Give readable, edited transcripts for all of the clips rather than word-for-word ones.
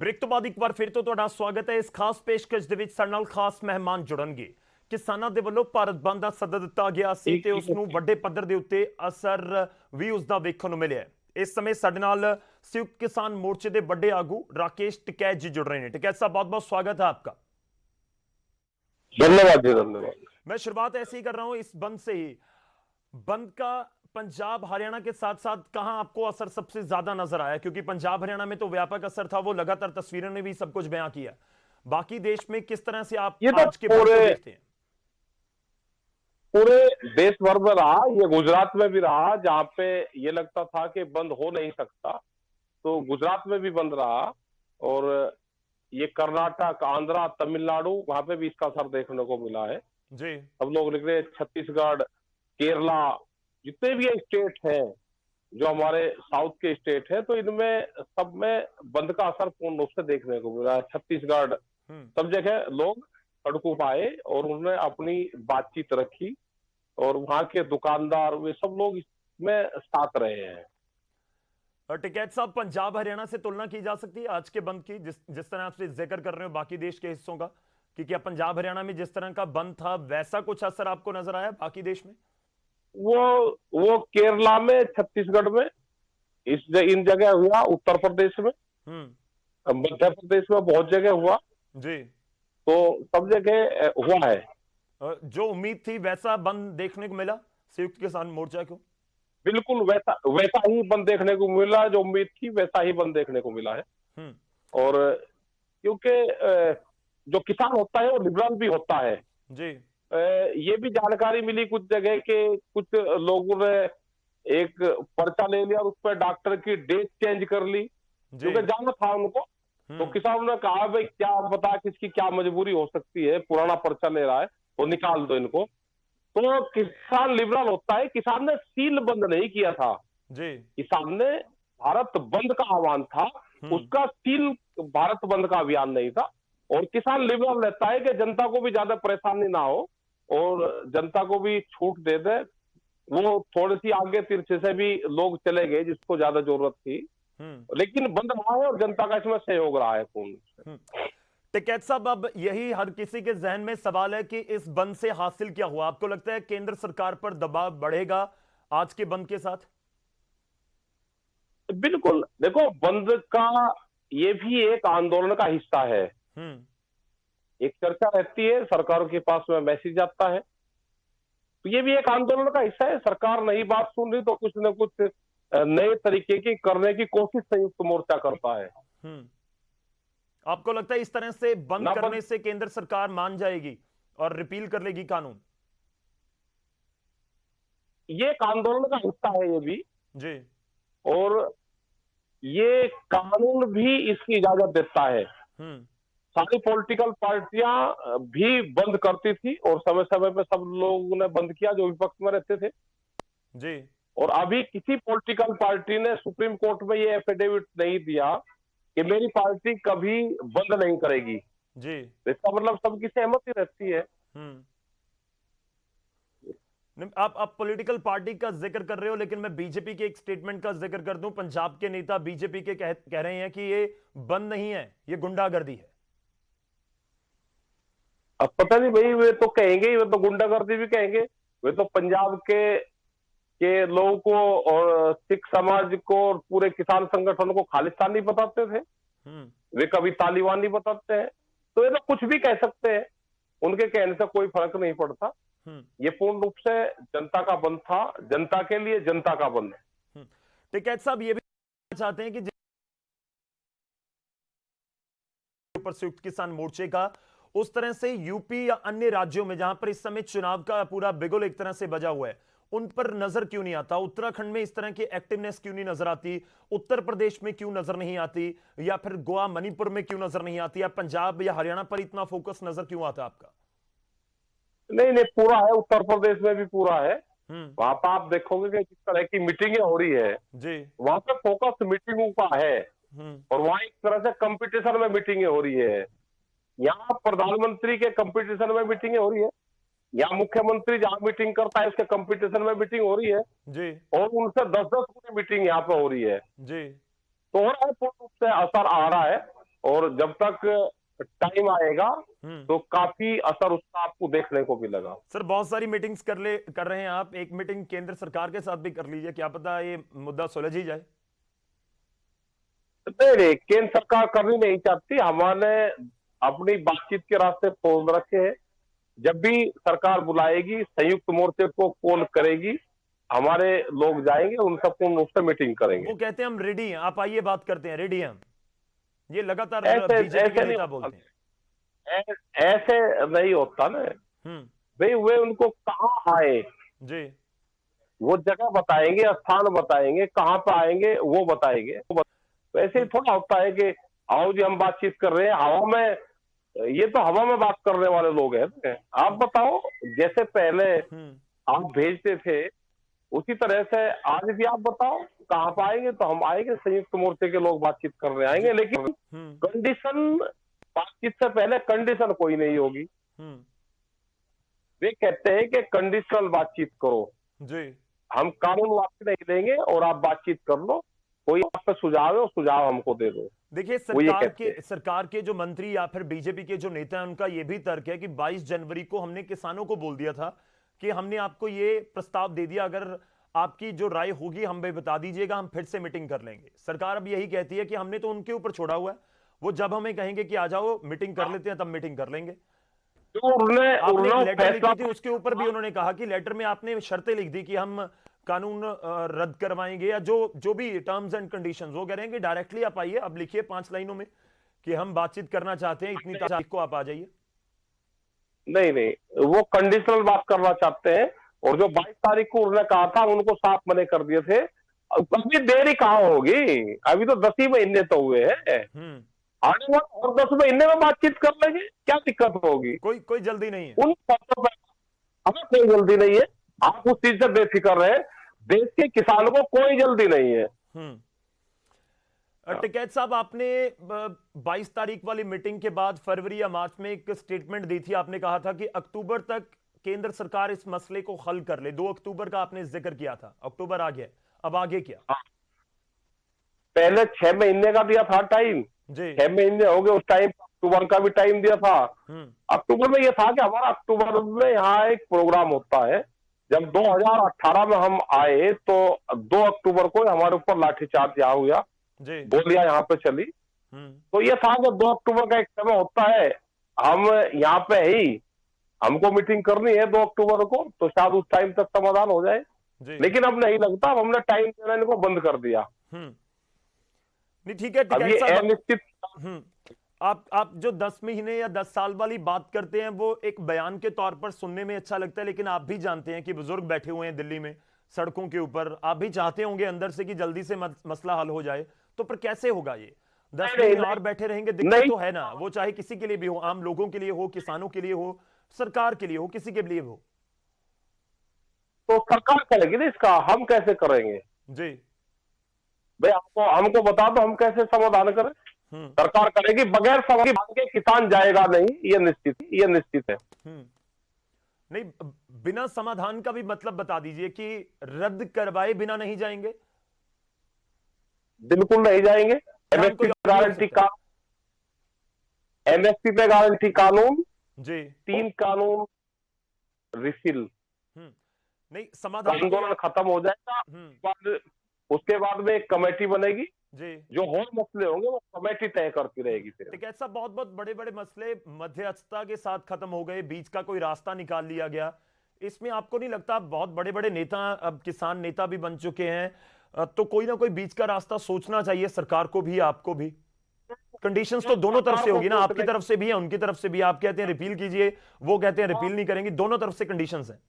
Break ਤੋਂ ਬਾਅਦ ਇੱਕ ਵਾਰ ਫਿਰ ਤੋਂ ਤੁਹਾਡਾ ਸਵਾਗਤ ਹੈ। ਇਸ ਖਾਸ ਪੇਸ਼ਕਸ਼ ਦੇ ਵਿੱਚ ਸਾਡੇ ਨਾਲ ਖਾਸ ਮਹਿਮਾਨ ਜੁੜਨਗੇ। ਕਿਸਾਨਾਂ ਦੇ ਵੱਲੋਂ ਭਾਰਤ ਬੰਦ ਦਾ ਸੱਦਾ ਦਿੱਤਾ ਗਿਆ ਸੀ ਤੇ ਉਸ ਨੂੰ ਵੱਡੇ ਪੱਧਰ ਦੇ ਉੱਤੇ ਅਸਰ ਵੀ ਉਸ ਦਾ ਵੇਖਣ ਨੂੰ ਮਿਲਿਆ। ਇਸ ਸਮੇਂ ਸਾਡੇ ਨਾਲ संयुक्त किसान मोर्चे के बड़े आगू राकेश टिकैत जी जुड़ रहे हैं। टिकैत साहब, बहुत बहुत स्वागत है आपका। धन्यवाद जी, धन्यवाद। मैं शुरुआत ऐसे ही कर रहा हूं इस बंद से ही। बंद का पंजाब हरियाणा के साथ साथ कहां आपको असर सबसे ज्यादा नजर आया? क्योंकि पंजाब हरियाणा में तो व्यापक असर था, वो लगातार तस्वीरों ने भी सब कुछ बयां किया। बाकी देश में किस तरह से आप आज के बंद को देखते हैं? पूरे देश भर में रहा, ये गुजरात में भी रहा, जहां पे ये लगता था कि बंद हो नहीं सकता, तो गुजरात में भी बंद रहा। और ये कर्नाटक, आंध्रा, तमिलनाडु, वहां पे भी इसका असर देखने को मिला है जी। सब लोग लिख रहे, छत्तीसगढ़, केरला, जितने भी स्टेट हैं जो हमारे साउथ के स्टेट है, तो इनमें सब में बंद का असर पूर्ण रूप से देखने को मिला है। छत्तीसगढ़ सब जगह लोग सड़कों पर आए और उन्होंने अपनी बातचीत रखी और वहां के दुकानदार वे सब लोग इसमें साथ रहे हैं। और टिकैत साहब, पंजाब हरियाणा से तुलना की जा सकती है आज के बंद की, जिस तरह आप जिक्र कर रहे हो बाकी देश के हिस्सों का, कि क्या पंजाब हरियाणा में जिस तरह का बंद था वैसा कुछ असर आपको नजर आया बाकी देश में? वो केरला में, छत्तीसगढ़ में, इन जगह हुआ, उत्तर प्रदेश में, मध्य प्रदेश में बहुत जगह हुआ जी, तो सब जगह हुआ है। जो उम्मीद थी वैसा बंद देखने को मिला संयुक्त किसान मोर्चा को? बिल्कुल वैसा ही बंद देखने को मिला, जो उम्मीद थी वैसा ही बंद देखने को मिला है। और क्योंकि जो किसान होता है वो लिबरल भी होता है जी। ये भी जानकारी मिली कुछ जगह के कुछ लोगों ने एक पर्चा ले लिया और उस पर डॉक्टर की डेट चेंज कर ली, क्योंकि जाना था उनको। तो किसानों ने कहा भाई क्या पता किसकी क्या मजबूरी हो सकती है, पुराना पर्चा ले रहा है तो निकाल दो इनको। तो किसान लिबरल होता है, किसान ने सील बंद नहीं किया था जी। किसान ने भारत बंद का आह्वान था, उसका सील भारत बंद का अभियान नहीं था। और किसान लिबरल रहता है कि जनता को भी ज्यादा परेशानी ना हो और जनता को भी छूट दे दे। वो थोड़ी सी आगे तिरछे से भी लोग चले गए जिसको ज्यादा जरूरत थी, लेकिन बंद रहा है और जनता का इसमें सहयोग रहा है पूर्ण। टिकैत साहब, अब यही हर किसी के जहन में सवाल है कि इस बंद से हासिल क्या हुआ? आपको लगता है केंद्र सरकार पर दबाव बढ़ेगा आज के बंद के साथ? बिल्कुल, देखो बंद का ये भी एक आंदोलन का हिस्सा है। एक चर्चा रहती है, सरकारों के पास में मैसेज आता है, तो ये भी एक आंदोलन का हिस्सा है। सरकार नहीं बात सुन रही तो कुछ न कुछ नए तरीके की करने की कोशिश संयुक्त मोर्चा करता है। आपको लगता है इस तरह से बंद करने से केंद्र सरकार मान जाएगी और रिपील कर लेगी कानून? ये एक आंदोलन का हिस्सा है ये भी जी, और ये कानून भी इसकी इजाजत देता है। सारी पॉलिटिकल पार्टियां भी बंद करती थी और समय समय पे सब लोगों ने बंद किया जो विपक्ष में रहते थे जी। और अभी किसी पॉलिटिकल पार्टी ने सुप्रीम कोर्ट में ये एफिडेविट नहीं दिया कि मेरी पार्टी कभी बंद नहीं करेगी जी। इसका मतलब सबकी सहमति रहती है। आप पॉलिटिकल पार्टी का जिक्र कर रहे हो, लेकिन मैं बीजेपी के एक स्टेटमेंट का जिक्र कर दूं। पंजाब के नेता बीजेपी के कह रहे हैं कि ये बंद नहीं है, ये गुंडागर्दी है। अब पता नहीं भाई, वे तो कहेंगे, वे तो गुंडागर्दी भी कहेंगे। वे तो पंजाब के लोगों को और सिख समाज को और पूरे किसान संगठन को खालिस्तानी बताते थे, वे कभी तालिबान नहीं बताते हैं। तो ये तो कुछ भी कह सकते हैं, उनके कहने से कोई फर्क नहीं पड़ता। ये पूर्ण रूप से जनता का बंद था, जनता के लिए जनता का बंद है। टिकैत साहब, ये भी चाहते हैं कि ऊपर संयुक्त किसान मोर्चे का उस तरह से यूपी या अन्य राज्यों में जहां पर इस समय चुनाव का पूरा बिगुल एक तरह से बजा हुआ है, उन पर नजर क्यों नहीं आता? उत्तराखंड में इस तरह की एक्टिवनेस क्यों नहीं नजर आती? उत्तर प्रदेश में क्यों नजर नहीं आती? या फिर गोवा, मणिपुर में क्यों नजर नहीं आती? या पंजाब या हरियाणा पर इतना फोकस नजर क्यों आता आपका? नहीं, पूरा है, उत्तर प्रदेश में भी पूरा है। वहां पर आप देखोगे कि जिस तरह की मीटिंगें हो रही है जी, वहां पे फोकस मीटिंगों का है और वहां एक तरह से कंपटीशन में मीटिंगें हो रही है। यहाँ प्रधानमंत्री के कंपटीशन में मीटिंगें हो रही है, यहाँ मुख्यमंत्री जहां मीटिंग करता है उसके कंपटीशन में मीटिंग हो रही है जी, और उनसे 10-10 गुनी मीटिंग यहाँ पे हो रही है जी। तो हो रहा है, पूर्ण रूप से असर आ रहा है। और जब तक टाइम आएगा हम्म। तो काफी असर उसका आपको देखने को मिलेगा। सर बहुत सारी मीटिंग्स कर रहे हैं आप, एक मीटिंग केंद्र सरकार के साथ भी कर लीजिए, क्या पता ये मुद्दा सुलझ ही जाए। नहीं नहीं, केंद्र सरकार करनी नहीं चाहती। हमारे अपनी बातचीत के रास्ते खोल रखे हैं। जब भी सरकार बुलाएगी, संयुक्त मोर्चे को कॉल करेगी, हमारे लोग जाएंगे, उन सबको उससे मीटिंग करेंगे। वो कहते हैं हम रेडी हैं, आप आइए बात करते हैं, रेडी हैं हम, ये लगातार ऐसे बीजेपी के ऐसे नहीं नेता होता, बोलते हैं। ऐसे नहीं होता ना हम्म। भाई। वे उनको कहाँ आए, जी। वो जगह बताएंगे, स्थान बताएंगे, कहाँ पे आएंगे वो बताएंगे। वैसे ही थोड़ा होता है कि आओ जी हम बातचीत कर रहे हैं हवा में। ये तो हवा में बात करने वाले लोग हैं। आप बताओ, जैसे पहले हम्म। आप भेजते थे उसी तरह से आज भी आप बताओ कहाँ पे आएंगे। तो हम आएंगे, संयुक्त मोर्चे के लोग बातचीत करने जी। आएंगे, लेकिन हम्म। कंडीशन, बातचीत से पहले कंडीशन कोई नहीं होगी। हम्म। वे कहते हैं कि कंडीशनल बातचीत करो, जी। हम कानून वापसी नहीं देंगे और आप बातचीत कर लो, कोई आप पे सुझाव है वो सुझाव हमको दे दो। देखिए वो ये कहते हैं। सरकार के जो मंत्री या फिर बीजेपी के जो नेता हैं उनका यह भी तर्क है कि 22 जनवरी को हमने किसानों को बोल दिया था कि हमने आपको ये प्रस्ताव दे दिया, अगर आपकी जो राय होगी हम भी बता दीजिएगा, हम फिर से मीटिंग कर लेंगे। सरकार अब यही कहती है कि हमने तो उनके ऊपर छोड़ा हुआ है, वो जब हमें कहेंगे कि आ जाओ मीटिंग कर लेते हैं तब मीटिंग कर लेंगे। जो आपने एक लेटर फैसला लिखी थी उसके ऊपर भी उन्होंने कहा कि लेटर में आपने शर्तें लिख दी कि हम कानून रद्द करवाएंगे या जो जो भी टर्म्स एंड कंडीशंस, वो कह रहे हैं कि डायरेक्टली आप आइए, अब लिखिए 5 लाइनों में कि हम बातचीत करना चाहते हैं, इतनी तारीख को आप आ जाइए। नहीं नहीं, वो कंडीशनल बात करना चाहते हैं। और जो 22 तारीख को उन्होंने कहा था उनको साफ मने कर दिए थे। अभी देरी कहाँ होगी, अभी तो 10 ही महीने तो हुए हैं। हम्म। आने वाले और 10 महीने में बातचीत कर लेंगे, क्या दिक्कत होगी। कोई जल्दी नहीं है। उन शर्तों पर हमें कोई जल्दी नहीं है, आप उस चीज से बेफिक्र रहे। देश के किसानों को कोई जल्दी नहीं है। टिकैत साहब, आपने 22 तारीख वाली मीटिंग के बाद फरवरी या मार्च में एक स्टेटमेंट दी थी, आपने कहा था कि अक्टूबर तक केंद्र सरकार इस मसले को हल कर ले। 2 अक्टूबर का आपने जिक्र किया था, अक्टूबर आ गया, अब आगे क्या? पहले 6 महीने का दिया था टाइम जी। 6 महीने हो गए, उस टाइम अक्टूबर का भी टाइम दिया था। अक्टूबर में यह था कि हमारा अक्टूबर में यहाँ एक प्रोग्राम होता है। जब 2018 में हम आए तो 2 अक्टूबर को हमारे ऊपर लाठीचार्ज यहाँ हुआ, गोलियां यहाँ पे चली। तो ये था कि 2 अक्टूबर का एक समय होता है, हम यहाँ पे ही, हमको मीटिंग करनी है 2 अक्टूबर को, तो शायद उस टाइम तक समाधान हो जाए। लेकिन अब नहीं लगता, अब हमने टाइम देना इनको बंद कर दिया। नहीं ठीक है, अब ये अनिश्चित। आप जो 10 महीने या 10 साल वाली बात करते हैं वो एक बयान के तौर पर सुनने में अच्छा लगता है, लेकिन आप भी जानते हैं कि बुजुर्ग बैठे हुए हैं दिल्ली में सड़कों के ऊपर, आप भी चाहते होंगे अंदर से कि जल्दी से मसला हल हो जाए, तो पर कैसे होगा ये? 10 महीने और बैठे रहेंगे, दिक्कत तो है ना, वो चाहे किसी के लिए भी हो, आम लोगों के लिए हो, किसानों के लिए हो, सरकार के लिए हो, किसी के लिए हो। तो सरकार करेगी ना इसका, हम कैसे करेंगे जी भाई? हमको बता दो, हम कैसे समाधान करें। सरकार करेगी, बगैर समाधान के किसान जाएगा नहीं, ये निश्चित है। नहीं, बिना समाधान का भी मतलब बता दीजिए कि रद्द करवाए बिना नहीं जाएंगे। बिल्कुल नहीं जाएंगे। एमएसपी पे गारंटी कानून जी, 3 कानून रिफिल, नहीं समाधान आंदोलन खत्म हो जाएगा। उसके बाद में एक कमेटी बनेगी जी, जो और मसले होंगे वो कमेटी तय करती रहेगी। ठीक है, ऐसा बहुत बड़े बड़े मसले मध्यस्थता के साथ खत्म हो गए, बीच का कोई रास्ता निकाल लिया गया। इसमें आपको नहीं लगता बहुत बड़े बड़े नेता, अब किसान नेता भी बन चुके हैं, तो कोई ना कोई बीच का रास्ता सोचना चाहिए सरकार को भी, आपको भी? कंडीशंस तो दोनों तरफ से होगी ना, आपकी तरफ से भी है, उनकी तरफ से भी। आप कहते हैं रिपील कीजिए, वो कहते हैं रिपील नहीं करेंगे, दोनों तरफ से कंडीशंस हैं।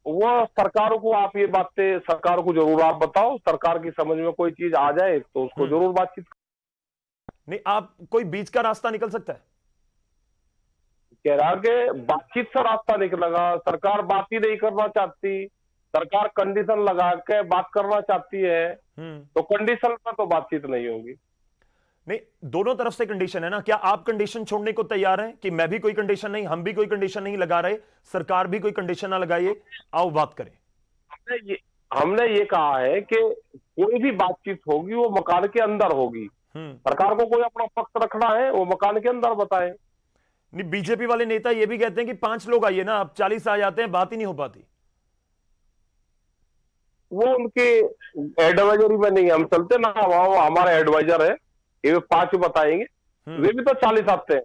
वो सरकारों को, आप ये बातें सरकार को जरूर आप बताओ, सरकार की समझ में कोई चीज आ जाए तो उसको जरूर बातचीत। नहीं, आप कोई बीच का रास्ता निकल सकता है? कह रहा कि बातचीत से रास्ता निकलेगा, सरकार बात ही नहीं करना चाहती, सरकार कंडीशन लगा के बात करना चाहती है, तो कंडीशन पर तो बातचीत नहीं होगी। नहीं, दोनों तरफ से कंडीशन है ना। क्या आप कंडीशन छोड़ने को तैयार हैं कि मैं भी कोई कंडीशन नहीं, हम भी कोई कंडीशन नहीं लगा रहे, सरकार भी कोई कंडीशन ना लगाइए, आओ बात करें? हमने ये कहा है कि कोई भी बातचीत होगी वो मकान के अंदर होगी, सरकार को कोई अपना पक्ष रखना है, वो मकान के अंदर बताए। नहीं, बीजेपी वाले नेता ये भी कहते हैं कि 5 लोग आइए ना, अब 40 आ जाते हैं, बात ही नहीं हो पाती। वो उनके एडवाइजरी में नहीं हम चलते ना, वो हमारा एडवाइजर है, ये 5 बताएंगे। वे भी तो 40 आते हैं,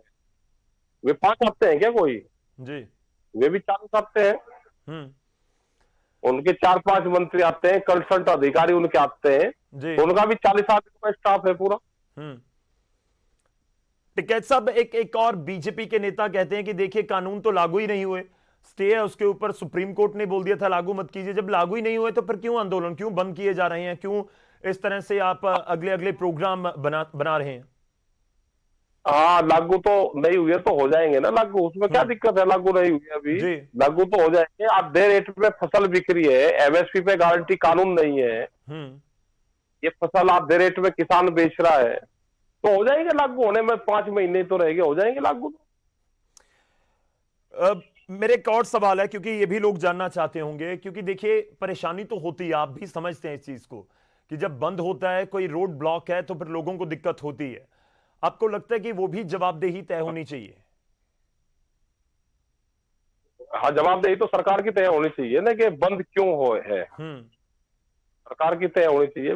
वे 5 आते हैं क्या कोई? जी। वे भी 40 आते हैं। हम्म। उनके 4-5 मंत्री आते हैं, कंसल्ट अधिकारी उनके आते हैं, जी। तो उनका भी 40 आदमी का स्टाफ है पूरा। टिकैत साहब, एक और बीजेपी के नेता कहते हैं कि देखिए कानून तो लागू ही नहीं हुए, स्टे है उसके ऊपर, सुप्रीम कोर्ट ने बोल दिया था लागू मत कीजिए, जब लागू ही नहीं हुए तो फिर क्यों आंदोलन, क्यों बंद किए जा रहे हैं, क्यों इस तरह से आप अगले अगले प्रोग्राम बना रहे हैं? हाँ, लागू तो नहीं हुए तो हो जाएंगे ना लागू, उसमें क्या दिक्कत है? लागू नहीं हुए अभी, जी। लागू तो हो जाएंगे। आधे रेट में फसल बिक रही है, एमएसपी पे गारंटी कानून नहीं है, ये फसल आधे रेट में किसान बेच रहा है, तो हो जाएंगे लागू। होने में 5 महीने तो रहेंगे, हो जाएंगे लागू। मेरे एक और सवाल है, क्योंकि ये भी लोग जानना चाहते होंगे, क्योंकि देखिए परेशानी तो होती है, आप भी समझते हैं इस चीज को, कि जब बंद होता है, कोई रोड ब्लॉक है, तो फिर लोगों को दिक्कत होती है। आपको लगता है कि वो भी जवाबदेही तय होनी चाहिए? हाँ, जवाबदेही तो सरकार की तय होनी चाहिए ना, कि बंद क्यों हो है, सरकार की तय होनी चाहिए।